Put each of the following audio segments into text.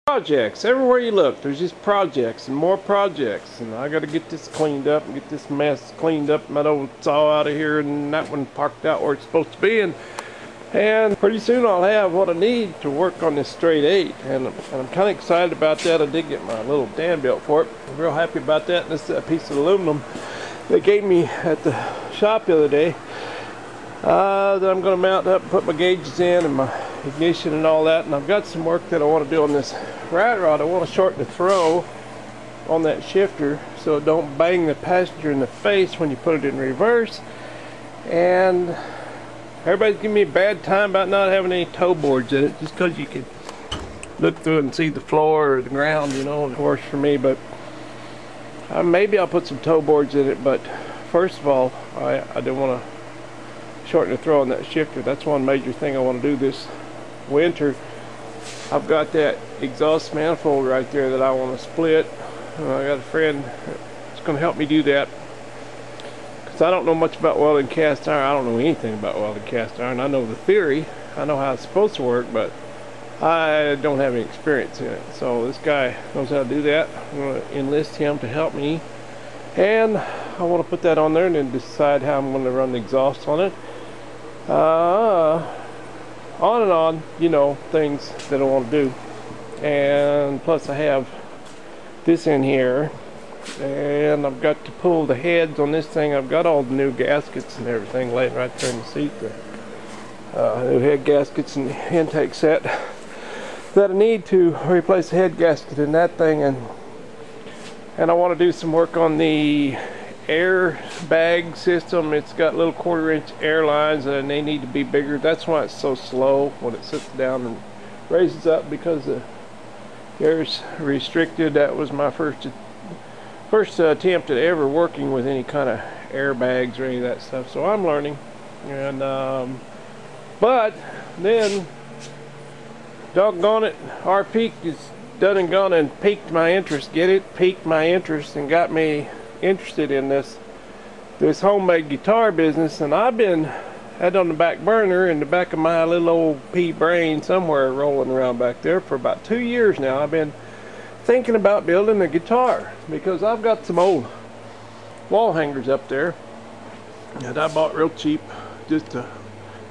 Projects. Everywhere you look, there's just projects and more projects, and I got to get this cleaned up and get this mess cleaned up. My old saw out of here, and that one parked out where it's supposed to be, and pretty soon I'll have what I need to work on this straight 8, and I'm kind of excited about that. I did get my little dam built for it. I'm real happy about that. And this is a piece of aluminum they gave me at the shop the other day that I'm going to mount up and put my gauges in and my ignition and all that. And I've got some work that I want to do on this rat rod. I want to shorten the throw on that shifter so it don't bang the passenger in the face when you put it in reverse. And everybody's giving me a bad time about not having any toe boards in it, just because you can look through it and see the floor or the ground, you know. Of course, for me, but maybe I'll put some toe boards in it. But first of all, I do want to shorten the throw on that shifter. That's one major thing I want to do this winter. I've got that exhaust manifold right there that I want to split. I got a friend that's going to help me do that, because I don't know much about welding cast iron. I don't know anything about welding cast iron. I know the theory, I know how it's supposed to work, but I don't have any experience in it. So this guy knows how to do that. I'm going to enlist him to help me, and I want to put that on there and then decide how I'm going to run the exhaust on it. On and on, you know, things that I want to do. And plus I have this in here, and I've got to pull the heads on this thing. I've got all the new gaskets and everything laying right there in the seat. The new head gaskets and intake set that I need to replace the head gasket in that thing, and I want to do some work on the air bag system. It's got little 1/4-inch air lines, and they need to be bigger. That's why it's so slow when it sits down and raises up, because the air's restricted. That was my first attempt at ever working with any kind of airbags or any of that stuff, so I'm learning. And but then, doggone it, our peak is done and gone and piqued my interest. Get it? Piqued my interest and got me interested in this homemade guitar business. And I've been had on the back burner in the back of my little old pea brain somewhere, rolling around back there for about 2 years now. I've been thinking about building a guitar, because I've got some old wall hangers up there that I bought real cheap just to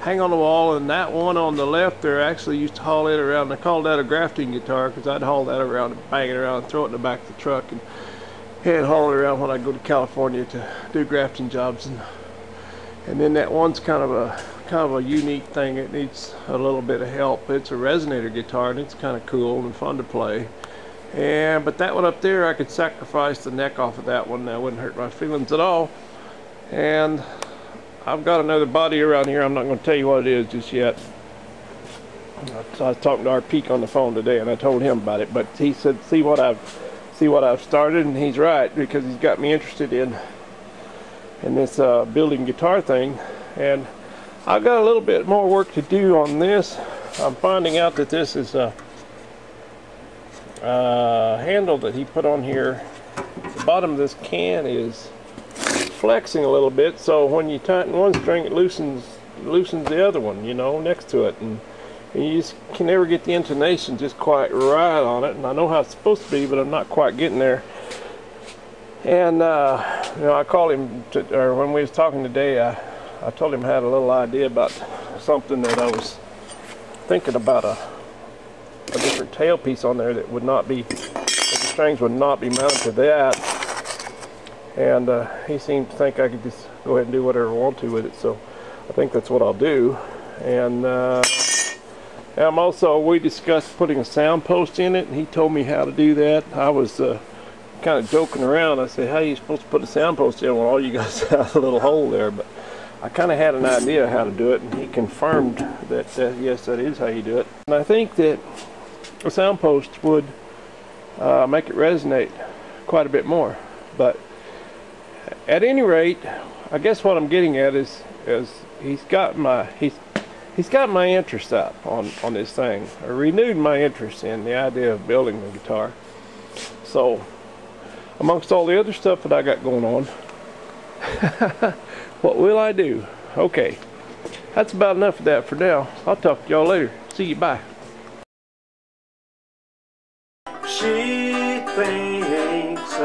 hang on the wall. And that one on the left there, I actually used to haul it around. I called that a grafting guitar, because I'd haul that around and bang it around and throw it in the back of the truck and haul it around when I go to California to do grafting jobs. And then that one's kind of a unique thing. It needs a little bit of help. It's a resonator guitar, and it's kind of cool and fun to play. But that one up there, I could sacrifice the neck off of that one. That wouldn't hurt my feelings at all. And I've got another body around here. I'm not going to tell you what it is just yet. I was talking to our Peak on the phone today, and I told him about it. But he said, see what I've started, and he's right, because he's got me interested in this building guitar thing. And I've got a little bit more work to do on this. I'm finding out that this is a handle that he put on here. The bottom of this can is flexing a little bit, so when you tighten one string, it loosens the other one, you know, next to it, and you just can never get the intonation just quite right on it. And I know how it's supposed to be, but I'm not quite getting there. And you know, I called him or when we was talking today, I told him I had a little idea about something that I was thinking about, a different tailpiece on there that would not be, the strings would not be mounted to that. And he seemed to think I could just go ahead and do whatever I want to with it, so I think that's what I'll do. And we discussed putting a sound post in it, and he told me how to do that. I was kind of joking around. I said, how are you supposed to put a sound post in when all you guys have a little hole there? But I kind of had an idea how to do it, and he confirmed that yes, that is how you do it. And I think that a sound post would make it resonate quite a bit more. But at any rate, I guess what I'm getting at is he's got my interest up on this thing. I renewed my interest in the idea of building the guitar. So amongst all the other stuff that I got going on, What will I do? Okay, that's about enough of that for now. I'll talk to y'all later. See you, bye. She thinks